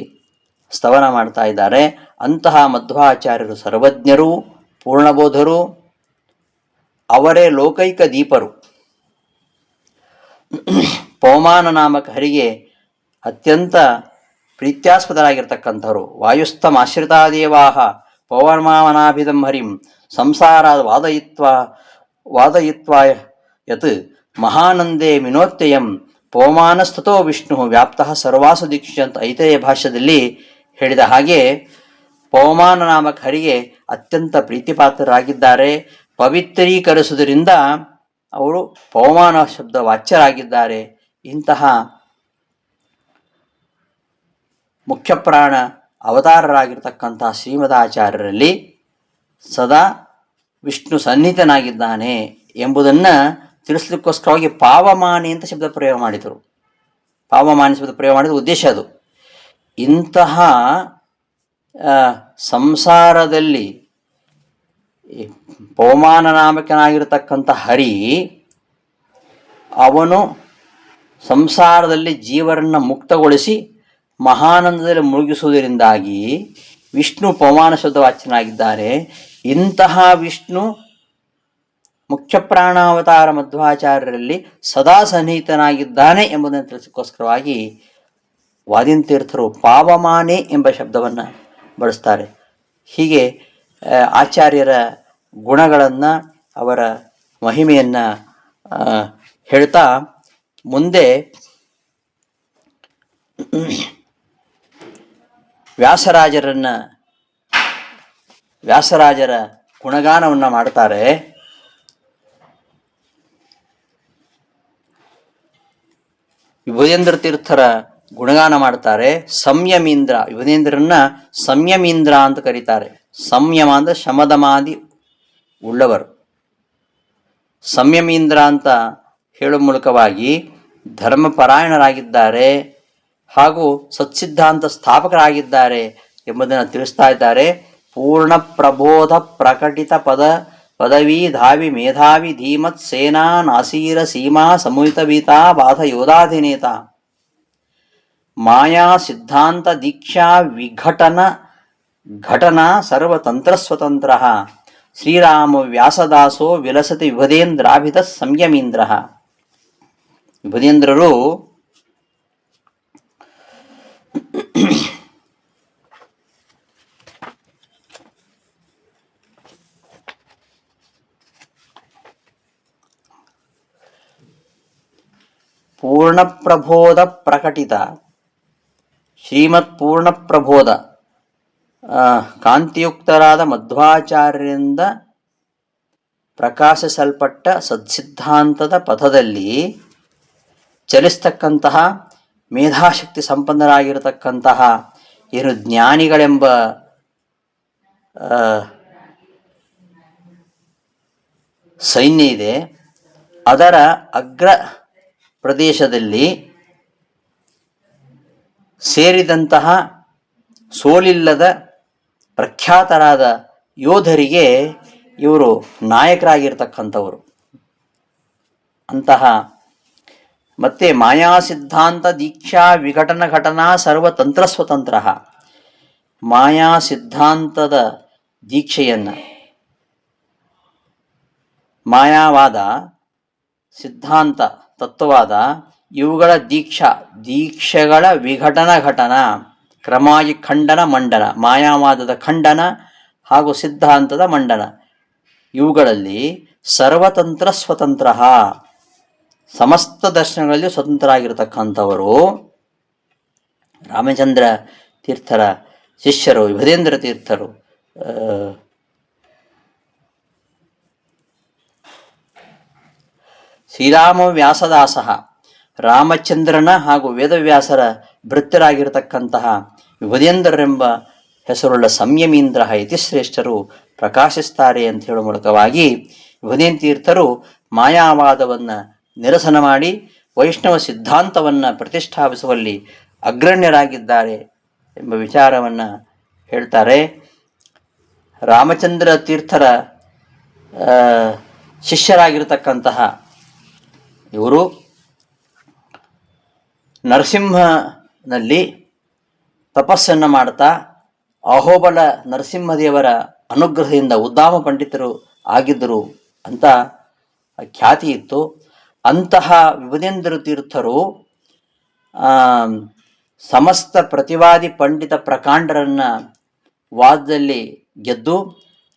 ಸ್ತವನ ಮಾಡ್ತಾ ಇದ್ದಾರೆ. ಅಂತಹ ಮಧ್ವಾಚಾರ್ಯರು ಸರ್ವಜ್ಞರು, ಪೂರ್ಣಬೋಧರು, ಅವರೇ ಲೋಕೈಕ ದೀಪರು. ಪವಮಾನ ನಾಮಕ ಹರಿಗೆ ಅತ್ಯಂತ ಪ್ರೀತ್ಯಾಸ್ಪದರಾಗಿರ್ತಕ್ಕಂಥವ್ರು. ವಾಯುಸ್ಥಮಾಶ್ರಿತಾದೇವಾಹ ಪವಮಾನಾಭಿಧಂ ಹರಿಂ ಸಂಸಾರ ವಾದಯಿತ್ವಾ ಯತ್ ಮಹಾನಂದೇ ವಿನೋತ್ಯಯಂ ಪವಮಾನಸ್ತತೋ ವಿಷ್ಣು ವ್ಯಾಪ್ತಃ ಸರ್ವಾಸು ದೀಕ್ಷೆ ಅಂತ ಐತರೇಯ ಭಾಷ್ಯದಲ್ಲಿ ಹೇಳಿದ ಹಾಗೆ ಪವಮಾನ ನಾಮಕ ಹರಿಗೆ ಅತ್ಯಂತ ಪ್ರೀತಿಪಾತ್ರರಾಗಿದ್ದಾರೆ. ಪವಿತ್ರೀಕರಿಸುವುದರಿಂದ ಅವರು ಪವಮಾನ ಶಬ್ದ ವಾಚ್ಯರಾಗಿದ್ದಾರೆ. ಇಂತಹ ಮುಖ್ಯಪ್ರಾಣ ಅವತಾರರಾಗಿರ್ತಕ್ಕಂತಹ ಶ್ರೀಮದಾಚಾರ್ಯರಲ್ಲಿ ಸದಾ ವಿಷ್ಣು ಸನ್ನಿಹಿತನಾಗಿದ್ದಾನೆ ಎಂಬುದನ್ನು ತಿಳಿಸ್ಲಿಕ್ಕೋಸ್ಕರವಾಗಿ ಪಾವಮಾನಿ ಅಂತ ಶಬ್ದ ಪ್ರಯೋಗ ಮಾಡಿದರು. ಪಾವಮಾನಿ ಶಬ್ದ ಪ್ರಯೋಗ ಮಾಡಿದ ಉದ್ದೇಶ ಅದು. ಇಂತಹ ಸಂಸಾರದಲ್ಲಿ ಪವಮಾನ ನಾಮಕನಾಗಿರ್ತಕ್ಕಂಥ ಹರಿ ಅವನು ಸಂಸಾರದಲ್ಲಿ ಜೀವರನ್ನು ಮುಕ್ತಗೊಳಿಸಿ ಮಹಾನಂದದಲ್ಲಿ ಮುಳುಗಿಸುವುದರಿಂದಾಗಿ ವಿಷ್ಣು ಪವಮಾನ ಶಬ್ದವಾಚ್ಯನಾಗಿದ್ದಾರೆ. ಇಂತಹ ವಿಷ್ಣು ಮುಖ್ಯ ಪ್ರಾಣಾವತಾರ ಮಧ್ವಾಚಾರ್ಯರಲ್ಲಿ ಸದಾ ಸನ್ನಿಹಿತನಾಗಿದ್ದಾನೆ ಎಂಬುದನ್ನು ತಿಳಿಸೋಕ್ಕೋಸ್ಕರವಾಗಿ ವಾದಿತೀರ್ಥರು ಪಾವಮಾನೆ ಎಂಬ ಶಬ್ದವನ್ನು ಬಳಸ್ತಾರೆ. ಹೀಗೆ ಆಚಾರ್ಯರ ಗುಣಗಳನ್ನು, ಅವರ ಮಹಿಮೆಯನ್ನು ಹೇಳ್ತಾ ಮುಂದೆ ವ್ಯಾಸರಾಜರ ಗುಣಗಾನವನ್ನು ಮಾಡ್ತಾರೆ. ವಿಭುಧೇಂದ್ರ ತೀರ್ಥರ ಗುಣಗಾನ ಮಾಡ್ತಾರೆ. ಸಂಯಮೀಂದ್ರ, ವಿಭುಧೇಂದ್ರನ್ನ ಸಂಯಮೀಂದ್ರ ಅಂತ ಕರೀತಾರೆ. ಸಂಯಮ ಅಂದರೆ ಶಮದಮಾದಿ ಉಳ್ಳವರು. ಸಂಯಮೀಂದ್ರ ಅಂತ ಹೇಳುವ ಮೂಲಕವಾಗಿ ಧರ್ಮಪರಾಯಣರಾಗಿದ್ದಾರೆ ಹಾಗೂ ಸತ್ಸಿದ್ಧಾಂತ ಸ್ಥಾಪಕರಾಗಿದ್ದಾರೆ ಎಂಬುದನ್ನು ತಿಳಿಸ್ತಾ ಇದ್ದಾರೆ. ಪೂರ್ಣ ಪ್ರಬೋಧ ಪ್ರಕಟಿತ ಪದವಿ ಧಾವಿ ಮೇಧಾವಿ ಧೀಮತ್ ಸೇನಾ ನಾಸೀರ ಸೀಮಾ ಸಮೂಹಿತ ವೀತಾ ಬಾಧ ಯೋಧಾಧಿನೇತ ಮಾಯಾ ಸಿದ್ಧಾಂತ ದೀಕ್ಷಾ ಘಟನಾ ಸರ್ವತಂತ್ರ ಸ್ವತಂತ್ರ ಶ್ರೀರಾಮ ವ್ಯಾಸದಾಸೋ ವಿಲಸತಿ ವಿಭುಧೇಂದ್ರಾಭಿತ ಸಂಯಮೀಂದ್ರ. ವಿಭುಧೇಂದ್ರರು ಪೂರ್ಣಪ್ರಬೋಧ ಪ್ರಕಟಿತ ಶ್ರೀಮತ್ ಪೂರ್ಣಪ್ರಬೋಧ ಕಾಂತಿಯುಕ್ತರಾದ ಮಧ್ವಾಚಾರ್ಯರಿಂದ ಪ್ರಕಾಶಿಸಲ್ಪಟ್ಟ ಸತ್ಸಿದ್ಧಾಂತದ ಪಥದಲ್ಲಿ ಚಲಿಸ್ತಕ್ಕಂತಹ ಮೇಧಾಶಕ್ತಿ ಸಂಪನ್ನರಾಗಿರತಕ್ಕಂತಹ ಏನು ಜ್ಞಾನಿಗಳೆಂಬ ಸೈನ್ಯ ಇದೆ, ಅದರ ಅಗ್ರ ಪ್ರದೇಶದಲ್ಲಿ ಸೇರಿದಂತಹ ಸೋಲಿಲ್ಲದ ಪ್ರಖ್ಯಾತರಾದ ಯೋಧರಿಗೆ ಇವರು ನಾಯಕರಾಗಿರ್ತಕ್ಕಂಥವರು. ಅಂತಹ ಮತ್ತೆ ಮಾಯಾ ಸಿದ್ಧಾಂತ ದೀಕ್ಷಾ ವಿಘಟನ ಘಟನಾ ಸರ್ವತಂತ್ರ ಸ್ವತಂತ್ರ, ಮಾಯಾ ಸಿದ್ಧಾಂತದ ದೀಕ್ಷೆಯನ್ನು, ಮಾಯಾವಾದ ಸಿದ್ಧಾಂತ ತತ್ವವಾದ ಇವುಗಳ ದೀಕ್ಷೆಗಳ ವಿಘಟನ ಘಟನ ಕ್ರಮವಾಗಿ ಖಂಡನ ಮಂಡನ, ಮಾಯಾವಾದದ ಖಂಡನ ಹಾಗೂ ಸಿದ್ಧಾಂತದ ಮಂಡನ, ಇವುಗಳಲ್ಲಿ ಸರ್ವತಂತ್ರ ಸ್ವತಂತ್ರ ಸಮಸ್ತ ದರ್ಶನಗಳಲ್ಲಿ ಸ್ವತಂತ್ರರಾಗಿರ್ತಕ್ಕಂಥವರು ರಾಮಚಂದ್ರ ತೀರ್ಥರ ಶಿಷ್ಯರು, ವಿಭುಧೇಂದ್ರ ತೀರ್ಥರು. ಶ್ರೀರಾಮ ವ್ಯಾಸದಾಸ, ರಾಮಚಂದ್ರನ ಹಾಗೂ ವೇದವ್ಯಾಸರ ಭೃತ್ಯರಾಗಿರತಕ್ಕಂತಹ ವಿಭುಧೇಂದ್ರರೆಂಬ ಹೆಸರುಳ್ಳ ಸಂಯಮೀಂದ್ರ ಯತಿಶ್ರೇಷ್ಠರು ಪ್ರಕಾಶಿಸ್ತಾರೆ ಅಂತ ಹೇಳುವ ಮೂಲಕವಾಗಿ ವಿಭುಧೇಂದ್ರ ತೀರ್ಥರು ಮಾಯಾವಾದವನ್ನು ನಿರಸನ ಮಾಡಿ ವೈಷ್ಣವ ಸಿದ್ಧಾಂತವನ್ನು ಪ್ರತಿಷ್ಠಾಪಿಸುವಲ್ಲಿ ಅಗ್ರಣ್ಯರಾಗಿದ್ದಾರೆ ಎಂಬ ವಿಚಾರವನ್ನು ಹೇಳ್ತಾರೆ. ರಾಮಚಂದ್ರ ತೀರ್ಥರ ಶಿಷ್ಯರಾಗಿರತಕ್ಕಂತಹ ಇವರು ನರಸಿಂಹನಲ್ಲಿ ತಪಸ್ಸನ್ನು ಮಾಡ್ತಾ ಅಹೋಬಲ ನರಸಿಂಹದೇವರ ಅನುಗ್ರಹದಿಂದ ಉದ್ದಾಮ ಪಂಡಿತರು ಆಗಿದ್ದರು ಅಂತ ಖ್ಯಾತಿ ಇತ್ತು. ಅಂತಹ ವಿಭುಧೇಂದ್ರ ತೀರ್ಥರು ಸಮಸ್ತ ಪ್ರತಿವಾದಿ ಪಂಡಿತ ಪ್ರಕಾಂಡರನ್ನು ವಾದದಲ್ಲಿ ಗೆದ್ದು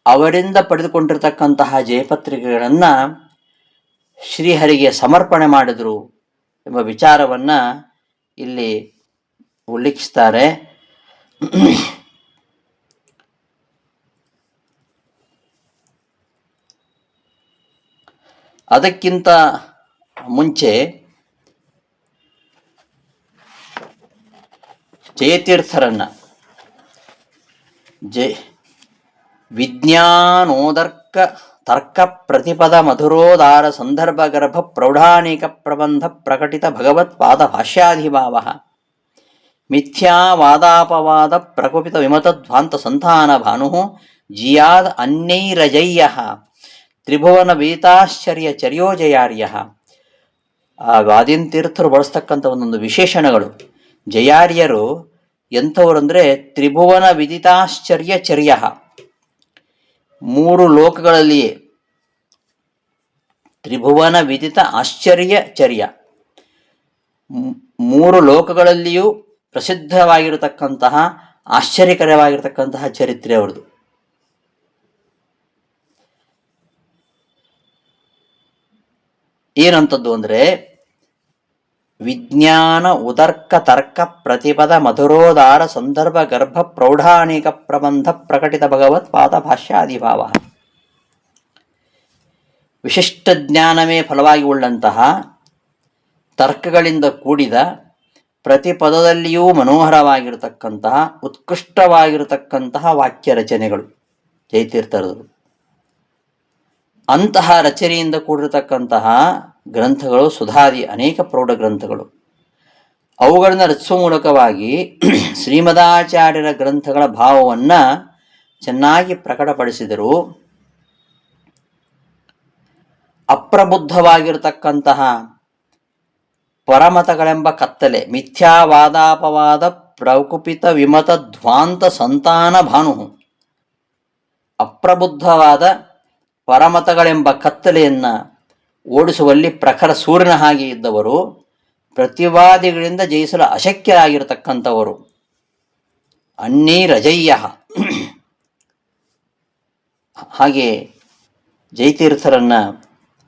ಅವರಿಂದ ಪಡೆದುಕೊಂಡಿರತಕ್ಕಂತಹ ಜಯಪತ್ರಿಕೆಗಳನ್ನು ಶ್ರೀಹರಿಗೆ ಸಮರ್ಪಣೆ ಮಾಡಿದರು ಎಂಬ ವಿಚಾರವನ್ನು ಇಲ್ಲಿ ಉಲ್ಲೇಖಿಸ್ತಾರೆ. ಅದಕ್ಕಿಂತ ಮುಂಚೆ ಜಯತೀರ್ಥರನ್ನ ವಿಜ್ಞಾನೋದರ್ಕ ತರ್ಕ ಪ್ರತಿಪದ ಮಧುರೋದಾರ ಸಂದರ್ಭ ಗರ್ಭ ಪ್ರೌಢಾನೇಕ ಪ್ರಬಂಧ ಪ್ರಕಟಿತ ಭಗವತ್ ಪಾದ ಭಾಷ್ಯಾಧಿಭಾವ ಮಿಥ್ಯಾ ವಾದಾಪವಾದ ಪ್ರಕುಪಿತ ವಿಮತಧ್ವಾಂತ ಸಂತಾನ ಭಾನು ಜಿಯಾದ್ ಅನ್ಯೈರಜಯ್ಯ ತ್ರಿಭುವನ ವೇತಾಶ್ಚರ್ಯ ಚರ್ಯೋಜಯಾರ್ಯ. ಆ ವಾದಿನ್ ತೀರ್ಥರು ಬಳಸ್ತಕ್ಕಂಥ ಒಂದೊಂದು ವಿಶೇಷಣಗಳು. ಜಯಾರ್ಯರು ಎಂಥವರು ಅಂದರೆ ತ್ರಿಭುವನ ವಿದಿತಾಶ್ಚರ್ಯ ಚರ್ಯ, ಮೂರು ಲೋಕಗಳಲ್ಲಿಯೇ ತ್ರಿಭುವನ ವಿದಿತ ಆಶ್ಚರ್ಯ ಚರ್ಯ, ಮೂರು ಲೋಕಗಳಲ್ಲಿಯೂ ಪ್ರಸಿದ್ಧವಾಗಿರತಕ್ಕಂತಹ ಆಶ್ಚರ್ಯಕರವಾಗಿರತಕ್ಕಂತಹ ಚರಿತ್ರೆ ಅವರದು. ಏನಂತದ್ದು ಅಂದರೆ ವಿಜ್ಞಾನ ಉದರ್ಕ ತರ್ಕ ಪ್ರತಿಪದ ಮಧುರೋದಾರ ಸಂದರ್ಭ ಗರ್ಭ ಪ್ರೌಢಾನೇಕ ಪ್ರಬಂಧ ಪ್ರಕಟಿತ ಭಗವತ್ ಪಾದ ಭಾಷ್ಯಾದಿಭಾವ. ವಿಶಿಷ್ಟ ಜ್ಞಾನವೇ ಫಲವಾಗಿ ಉಳ್ಳಂತಹ ತರ್ಕಗಳಿಂದ ಕೂಡಿದ ಪ್ರತಿ ಪದದಲ್ಲಿಯೂ ಮನೋಹರವಾಗಿರತಕ್ಕಂತಹ ಉತ್ಕೃಷ್ಟವಾಗಿರತಕ್ಕಂತಹ ವಾಕ್ಯ ರಚನೆಗಳು ಜಯತೀರ್ಥರದು. ಅಂತಹ ರಚನೆಯಿಂದ ಕೂಡಿರತಕ್ಕಂತಹ ಗ್ರಂಥಗಳು ಸುಧಾದಿ ಅನೇಕ ಪ್ರೌಢ ಗ್ರಂಥಗಳು. ಅವುಗಳನ್ನು ರಚಿಸುವ ಮೂಲಕವಾಗಿ ಶ್ರೀಮದಾಚಾರ್ಯರ ಗ್ರಂಥಗಳ ಭಾವವನ್ನು ಚೆನ್ನಾಗಿ ಪ್ರಕಟಪಡಿಸಿದರು. ಅಪ್ರಬುದ್ಧವಾಗಿರತಕ್ಕಂತಹ ಪರಮತಗಳೆಂಬ ಕತ್ತಲೆ, ಮಿಥ್ಯಾವಾದಾಪವಾದ ಪ್ರಕುಪಿತ ವಿಮತ ಧ್ವಾಂತ ಸಂತಾನ ಭಾನು, ಅಪ್ರಬುದ್ಧವಾದ ಪರಮತಗಳೆಂಬ ಕತ್ತಲೆಯನ್ನು ಓಡಿಸುವಲ್ಲಿ ಪ್ರಖರ ಸೂರ್ಯನ ಹಾಗೆ ಇದ್ದವರು, ಪ್ರತಿವಾದಿಗಳಿಂದ ಜಯಿಸಲು ಅಶಕ್ಯರಾಗಿರತಕ್ಕಂಥವರು. ಅನ್ಯೈರಜಯ್ಯ. ಹಾಗೆ ಜಯತೀರ್ಥರನ್ನು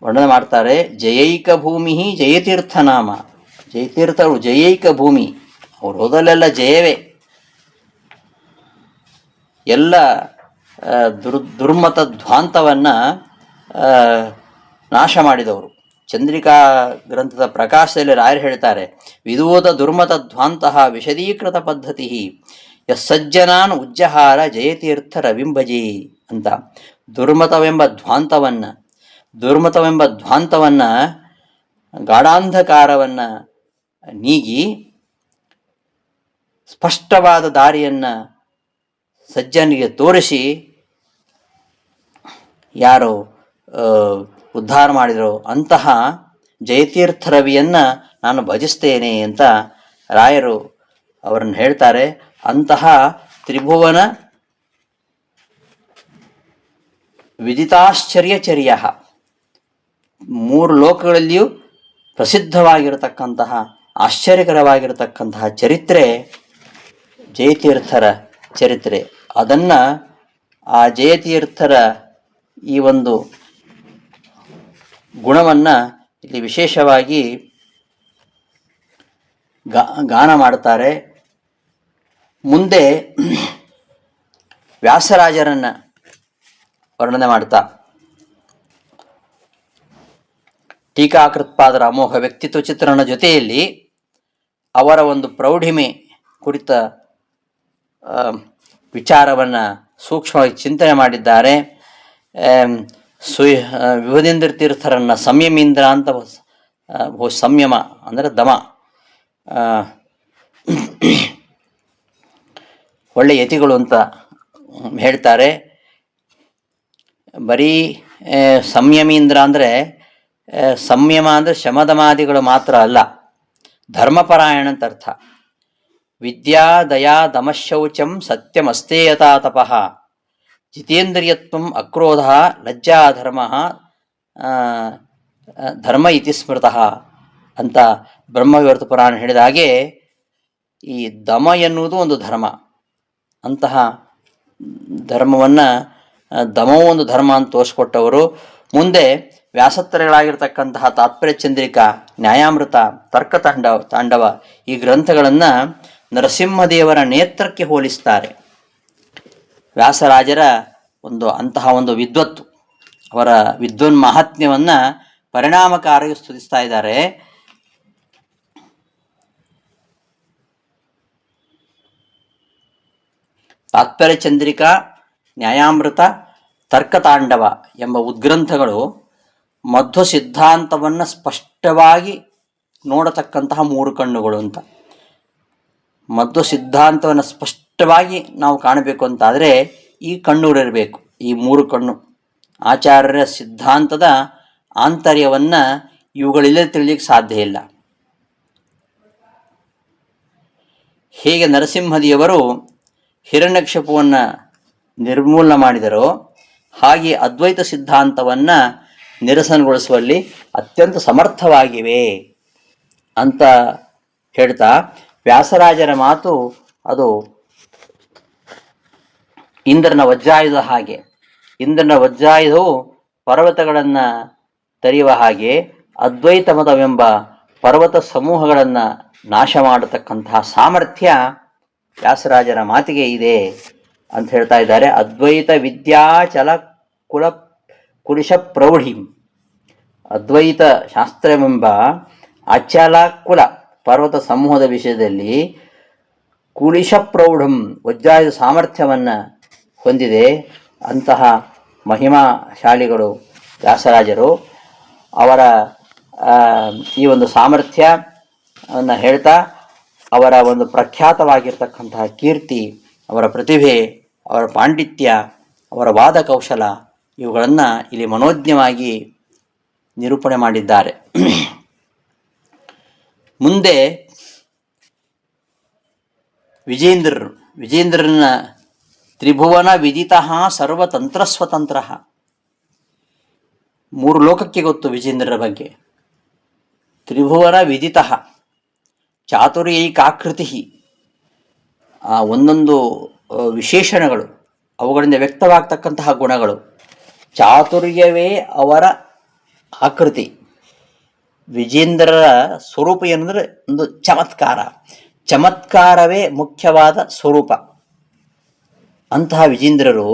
ವರ್ಣನೆ ಮಾಡ್ತಾರೆ. ಜಯೈಕ ಭೂಮಿ ಜಯತೀರ್ಥನಾಮ. ಜಯತೀರ್ಥರು ಜಯೈಕ ಭೂಮಿ, ಅವರು ಹೋದಲ್ಲೆಲ್ಲ ಜಯವೇ. ಎಲ್ಲ ದುರ್ಮತ ಧ್ವಾಂತವನ್ನು ನಾಶ ಮಾಡಿದವರು. ಚಂದ್ರಿಕಾ ಗ್ರಂಥದ ಪ್ರಕಾಶದಲ್ಲಿ ರಾಯರು ಹೇಳ್ತಾರೆ, ವಿದೂತ ದುರ್ಮತ ಧ್ವಾಂತಃ ವಿಶದೀಕೃತ ಪದ್ಧತಿ ಯಸ್ಸಜ್ಜನಾನ್ ಉಜ್ಜಹಾರ ಜಯತೀರ್ಥ ರವಿಂಭಜಿ ಅಂತ. ದುರ್ಮತವೆಂಬ ಧ್ವಾಂತವನ್ನು ಗಾಢಾಂಧಕಾರವನ್ನು ನೀಗಿ ಸ್ಪಷ್ಟವಾದ ದಾರಿಯನ್ನು ಸಜ್ಜನಿಗೆ ತೋರಿಸಿ ಯಾರು ಉದ್ಧಾರ ಮಾಡಿದರೋ ಅಂತಹ ಜಯತೀರ್ಥ ರವಿಯನ್ನು ನಾನು ಭಜಿಸ್ತೇನೆ ಅಂತ ರಾಯರು ಅವರನ್ನು ಹೇಳ್ತಾರೆ. ಅಂತಹ ತ್ರಿಭುವನ ವಿದಿತಾಶ್ಚರ್ಯಚರ್ಯ, ಮೂರು ಲೋಕಗಳಲ್ಲಿಯೂ ಪ್ರಸಿದ್ಧವಾಗಿರತಕ್ಕಂತಹ ಆಶ್ಚರ್ಯಕರವಾಗಿರತಕ್ಕಂತಹ ಚರಿತ್ರೆ ಜಯತೀರ್ಥರ ಚರಿತ್ರೆ. ಅದನ್ನು ಆ ಜಯತೀರ್ಥರ ಈ ಒಂದು ಗುಣವನ್ನು ಇಲ್ಲಿ ವಿಶೇಷವಾಗಿ ಗಾನ ಮಾಡ್ತಾರೆ. ಮುಂದೆ ವ್ಯಾಸರಾಜರನ್ನು ವರ್ಣನೆ ಮಾಡ್ತಾ ಟೀಕಾಕೃತ್ಪಾದರ ಅಮೋಘ ವ್ಯಕ್ತಿತ್ವ ಚಿತ್ರಣ ಜೊತೆಯಲ್ಲಿ ಅವರ ಒಂದು ಪ್ರೌಢಿಮೆ ಕುರಿತ ವಿಚಾರವನ್ನು ಸೂಕ್ಷ್ಮವಾಗಿ ಚಿಂತನೆ ಮಾಡಿದ್ದಾರೆ. ವಿಭುಧೇಂದ್ರ ತೀರ್ಥರನ್ನು ಸಂಯಮೀಂದ್ರ ಅಂತ, ಸಂಯಮ ಅಂದರೆ ದಮ, ಒಳ್ಳೆಯ ಯತಿಗಳು ಅಂತ ಹೇಳ್ತಾರೆ. ಬರೀ ಸಂಯಮೀಂದ್ರ ಅಂದರೆ ಸಂಯಮ ಅಂದರೆ ಶಮದಮಾದಿಗಳು ಮಾತ್ರ ಅಲ್ಲ, ಧರ್ಮಪರಾಯಣ ಅಂತ ಅರ್ಥ. ವಿದ್ಯಾ ದಯಾ ದಮಶೌಚಂ ಸತ್ಯಮಸ್ತೇಯತಾ ತಪಃ ಜಿತೇಂದ್ರಿಯತ್ವಂ ಅಕ್ರೋಧ ಲಜ್ಜಾ ಧರ್ಮ ಧರ್ಮ ಇತಿ ಸ್ಮೃತಃ ಅಂತ ಬ್ರಹ್ಮವಿವರ್ತ ಪುರಾಣ ಹೇಳಿದ ಹಾಗೆ ಈ ದಮ ಎನ್ನುವುದು ಒಂದು ಧರ್ಮ. ಅಂತಹ ಧರ್ಮವನ್ನು, ದಮವು ಒಂದು ಧರ್ಮ ಅಂತ ತೋರಿಸ್ಕೊಟ್ಟವರು. ಮುಂದೆ ವ್ಯಾಸತ್ತರಗಳಾಗಿರ್ತಕ್ಕಂತಹ ತಾತ್ಪರ್ಯ ಚಂದ್ರಿಕಾ, ನ್ಯಾಯಾಮೃತ, ತರ್ಕ ತಾಂಡವ ಈ ಗ್ರಂಥಗಳನ್ನು ನರಸಿಂಹದೇವರ ನೇತ್ರಕ್ಕೆ ಹೋಲಿಸ್ತಾರೆ. ವ್ಯಾಸರಾಜರ ಅಂತಹ ಒಂದು ವಿದ್ವತ್ತು, ಅವರ ವಿದ್ವನ್ ಮಹಾತ್ಮ್ಯವನ್ನು ಪರಿಣಾಮಕಾರಿಯಾಗಿ ಸ್ತುತಿಸ್ತಾ ಇದ್ದಾರೆ. ತಾತ್ಪರ್ಯ ಚಂದ್ರಿಕಾ, ನ್ಯಾಯಾಮೃತ, ತರ್ಕತಾಂಡವ ಎಂಬ ಉದ್ಗ್ರಂಥಗಳು ಮಧ್ವ ಸಿದ್ಧಾಂತವನ್ನು ಸ್ಪಷ್ಟವಾಗಿ ನೋಡತಕ್ಕಂತಹ ಮೂರು ಕಣ್ಣುಗಳು ಅಂತ. ಮಧ್ವ ಸಿದ್ಧಾಂತವನ್ನು ಸ್ಪಷ್ಟವಾಗಿ ನಾವು ಕಾಣಬೇಕು ಅಂತಾದರೆ ಈ ಕಣ್ಣುಗಳಿರಬೇಕು, ಈ ಮೂರು ಕಣ್ಣು. ಆಚಾರ್ಯರ ಸಿದ್ಧಾಂತದ ಆಂತರ್ಯವನ್ನು ಇವುಗಳಿಲ್ಲದೆ ತಿಳಿಲಿಕ್ಕೆ ಸಾಧ್ಯ ಇಲ್ಲ. ಹೇಗೆ ನರಸಿಂಹದೇವರು ಹಿರಣ್ಯಕಶಿಪುವನ್ನು ನಿರ್ಮೂಲನ ಮಾಡಿದರೋ ಹಾಗೆ ಅದ್ವೈತ ಸಿದ್ಧಾಂತವನ್ನು ನಿರಸನಗೊಳಿಸುವಲ್ಲಿ ಅತ್ಯಂತ ಸಮರ್ಥವಾಗಿವೆ ಅಂತ ಹೇಳ್ತಾ, ವ್ಯಾಸರಾಜರ ಮಾತು ಅದು ಇಂದ್ರನ ವಜ್ರಾಯುಧ ಹಾಗೆ. ಇಂದ್ರನ ವಜ್ರಾಯುಧವು ಪರ್ವತಗಳನ್ನು ತರೆಯುವ ಹಾಗೆ ಅದ್ವೈತ ಮತವೆಂಬ ಪರ್ವತ ಸಮೂಹಗಳನ್ನು ನಾಶ ಮಾಡತಕ್ಕಂತಹ ಸಾಮರ್ಥ್ಯ ವ್ಯಾಸರಾಜರ ಮಾತಿಗೆ ಇದೆ ಅಂತ ಹೇಳ್ತಾ ಇದ್ದಾರೆ. ಅದ್ವೈತ ವಿದ್ಯಾಚಲ ಕುಲಿಶ ಪ್ರೌಢಿಂ, ಅದ್ವೈತ ಶಾಸ್ತ್ರವೆಂಬ ಅಚಲ ಕುಲ ಪರ್ವತ ಸಮೂಹದ ವಿಷಯದಲ್ಲಿ ಕುಲಿಶ ಪ್ರೌಢಂ ವಜ್ರಾಯುಧ ಸಾಮರ್ಥ್ಯವನ್ನು ಹೊಂದಿದೆ. ಅಂತಹ ಮಹಿಮಾಶಾಲಿಗಳು ವ್ಯಾಸರಾಜರು. ಅವರ ಈ ಒಂದು ಸಾಮರ್ಥ್ಯವನ್ನು ಹೇಳ್ತಾ, ಅವರ ಒಂದು ಪ್ರಖ್ಯಾತವಾಗಿರ್ತಕ್ಕಂತಹ ಕೀರ್ತಿ, ಅವರ ಪ್ರತಿಭೆ, ಅವರ ಪಾಂಡಿತ್ಯ, ಅವರ ವಾದ ಕೌಶಲ ಇವುಗಳನ್ನು ಇಲ್ಲಿ ಮನೋಜ್ಞವಾಗಿ ನಿರೂಪಣೆ ಮಾಡಿದ್ದಾರೆ. ಮುಂದೆ ವಿಜೇಂದ್ರನ ತ್ರಿಭುವನ ವಿದಿತಃ ಸರ್ವತಂತ್ರ ಸ್ವತಂತ್ರ. ಮೂರು ಲೋಕಕ್ಕೆ ಗೊತ್ತು ವಿಜೇಂದ್ರರ ಬಗ್ಗೆ. ತ್ರಿಭುವನ ವಿದಿತಃ, ಚಾತುರ್ಯೈಕಾಕೃತಿ, ಆ ಒಂದೊಂದು ವಿಶೇಷಣಗಳು, ಅವುಗಳಿಂದ ವ್ಯಕ್ತವಾಗ್ತಕ್ಕಂತಹ ಗುಣಗಳು. ಚಾತುರ್ಯವೇ ಅವರ ಆಕೃತಿ. ವಿಜೇಂದ್ರರ ಸ್ವರೂಪ ಏನಂದರೆ ಒಂದು ಚಮತ್ಕಾರ, ಚಮತ್ಕಾರವೇ ಮುಖ್ಯವಾದ ಸ್ವರೂಪ. ಅಂತಹ ವಿಜೇಂದ್ರರು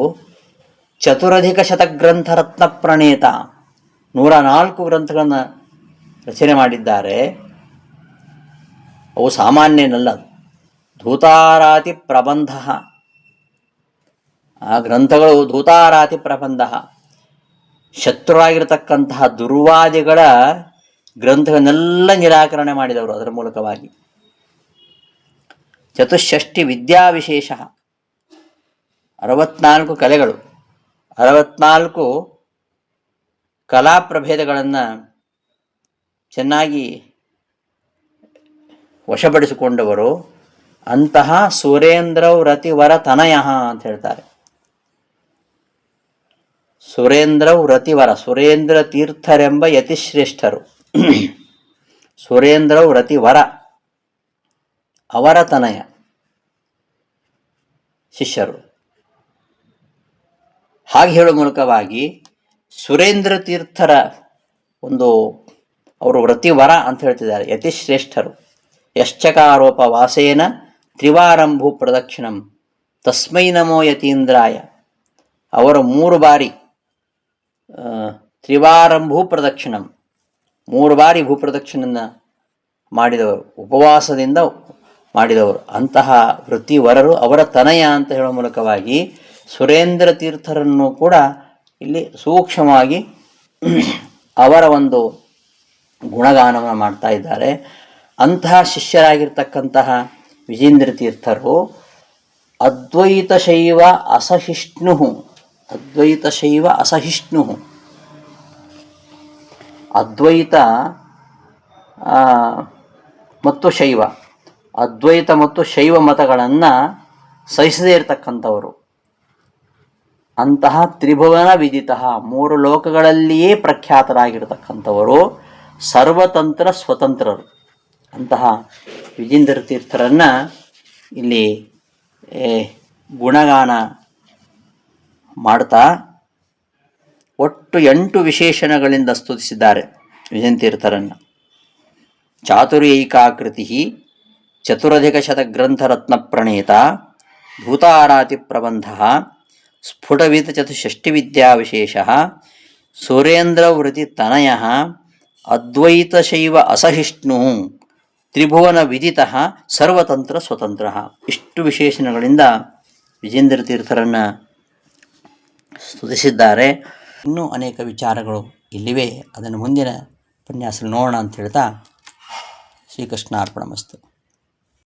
ಚತುರಧಿಕ ಶತಗ್ರಂಥ ರತ್ನ ಪ್ರಣೇತ, 104 ಗ್ರಂಥಗಳನ್ನು ರಚನೆ ಮಾಡಿದ್ದಾರೆ. ಅವು ಸಾಮಾನ್ಯನಲ್ಲ. ಧೂತಾರಾತಿ ಪ್ರಬಂಧ, ಆ ಗ್ರಂಥಗಳು ಧೂತಾರಾತಿ ಪ್ರಬಂಧ, ಶತ್ರುವಾಗಿರತಕ್ಕಂತಹ ದುರ್ವಾದಿಗಳ ಗ್ರಂಥಗಳನ್ನೆಲ್ಲ ನಿರಾಕರಣೆ ಮಾಡಿದವರು ಅದರ ಮೂಲಕವಾಗಿ. ಚತುಷ್ಷಷ್ಟಿ ವಿದ್ಯಾವಿಶೇಷ, 64 ಕಲೆಗಳು, 64 ಕಲಾ ಪ್ರಭೇದಗಳನ್ನು ಚೆನ್ನಾಗಿ ವಶಪಡಿಸಿಕೊಂಡವರು. ಅಂತಹ ಸುರೇಂದ್ರವ್ರತಿವರ ತನಯ ಅಂತ ಹೇಳ್ತಾರೆ. ಸುರೇಂದ್ರವ್ರತಿವರ, ಸುರೇಂದ್ರ ತೀರ್ಥರೆಂಬ ಯತಿಶ್ರೇಷ್ಠರು. ಸುರೇಂದ್ರವ್ರತಿವರ, ಅವರ ತನಯ ಶಿಷ್ಯರು. ಹಾಗೆ ಹೇಳುವ ಮೂಲಕವಾಗಿ ಸುರೇಂದ್ರ ತೀರ್ಥರ ಅವರು ವ್ರತಿವರ ಅಂತ ಹೇಳ್ತಿದ್ದಾರೆ, ಯತಿಶ್ರೇಷ್ಠರು. ಯಶ್ಚಕಾರೋಪ ವಾಸೇನ ತ್ರಿವಾರಂಭೂ ಪ್ರದಕ್ಷಿಣಂ ತಸ್ಮೈ ನಮೋ ಯತೀಂದ್ರಾಯ. ಅವರು 3 ಬಾರಿ ತ್ರಿವಾರಂಭೂ ಪ್ರದಕ್ಷಿಣಂ, 3 ಬಾರಿ ಭೂಪ್ರದಕ್ಷಿಣೆಯನ್ನು ಮಾಡಿದವರು, ಉಪವಾಸದಿಂದ ಮಾಡಿದವರು. ಅಂತಹ ವೃತ್ತಿವರರು ಅವರ ತನಯ ಅಂತ ಹೇಳುವ ಮೂಲಕವಾಗಿ ಸುರೇಂದ್ರ ತೀರ್ಥರನ್ನು ಕೂಡ ಇಲ್ಲಿ ಸೂಕ್ಷ್ಮವಾಗಿ ಅವರ ಒಂದು ಗುಣಗಾನವನ್ನು ಮಾಡ್ತಾ ಇದ್ದಾರೆ. ಅಂತಹ ಶಿಷ್ಯರಾಗಿರ್ತಕ್ಕಂತಹ ವಿಜೇಂದ್ರ ತೀರ್ಥರು ಅದ್ವೈತ ಶೈವ ಅಸಹಿಷ್ಣು, ಅದ್ವೈತ ಶೈವ ಅಸಹಿಷ್ಣು, ಅದ್ವೈತ ಮತ್ತು ಶೈವ, ಅದ್ವೈತ ಮತ್ತು ಶೈವ ಮತಗಳನ್ನು ಸಹಿಸದೇ ಇರತಕ್ಕಂಥವರು. ಅಂತಹ ತ್ರಿಭುವನ ವಿದಿತ, 3 ಲೋಕಗಳಲ್ಲಿಯೇ ಪ್ರಖ್ಯಾತರಾಗಿರ್ತಕ್ಕಂಥವರು, ಸರ್ವತಂತ್ರ ಸ್ವತಂತ್ರರು. ಅಂತಹ ವಿಜೇಂದ್ರ ತೀರ್ಥರನ್ನು ಇಲ್ಲಿ ಗುಣಗಾನ ಮಾಡ್ತಾ ಒಟ್ಟು 8 ವಿಶೇಷಣಗಳಿಂದ ಸ್ತುತಿಸಿದ್ದಾರೆ ವಿಜೇಂದ್ರ ತೀರ್ಥರನ್ನು. ಚಾತುರ್ಯೈಕಾಕೃತಿ, ಚತುರಧಿಕಶತಗ್ರಂಥರತ್ನ ಪ್ರಣೇತ, ಭೂತಾರಾತಿ ಪ್ರಬಂಧ, ಸ್ಫುಟವಿತ ಚತುಷ್ಷಷ್ಟಿವಿದ್ಯಾವಿಶೇಷ, ಸುರೇಂದ್ರವೃತಿ ತನಯ, ಅದ್ವೈತಶೈವ ಅಸಹಿಷ್ಣು, ತ್ರಿಭುವನ ವಿದಿತ, ಸರ್ವತಂತ್ರ ಸ್ವತಂತ್ರ. ಇಷ್ಟು ವಿಶೇಷಣಗಳಿಂದ ವಿಜೇಂದ್ರ ತೀರ್ಥರನ್ನು ಸ್ತುತಿಸಿದ್ದಾರೆ. ಇನ್ನೂ ಅನೇಕ ವಿಚಾರಗಳು ಇಲ್ಲಿವೆ, ಅದನ್ನು ಮುಂದಿನ ಉಪನ್ಯಾಸ ನೋಡೋಣ ಅಂತ ಹೇಳ್ತಾ ಶ್ರೀಕೃಷ್ಣಾರ್ಪಣಮಸ್ತು.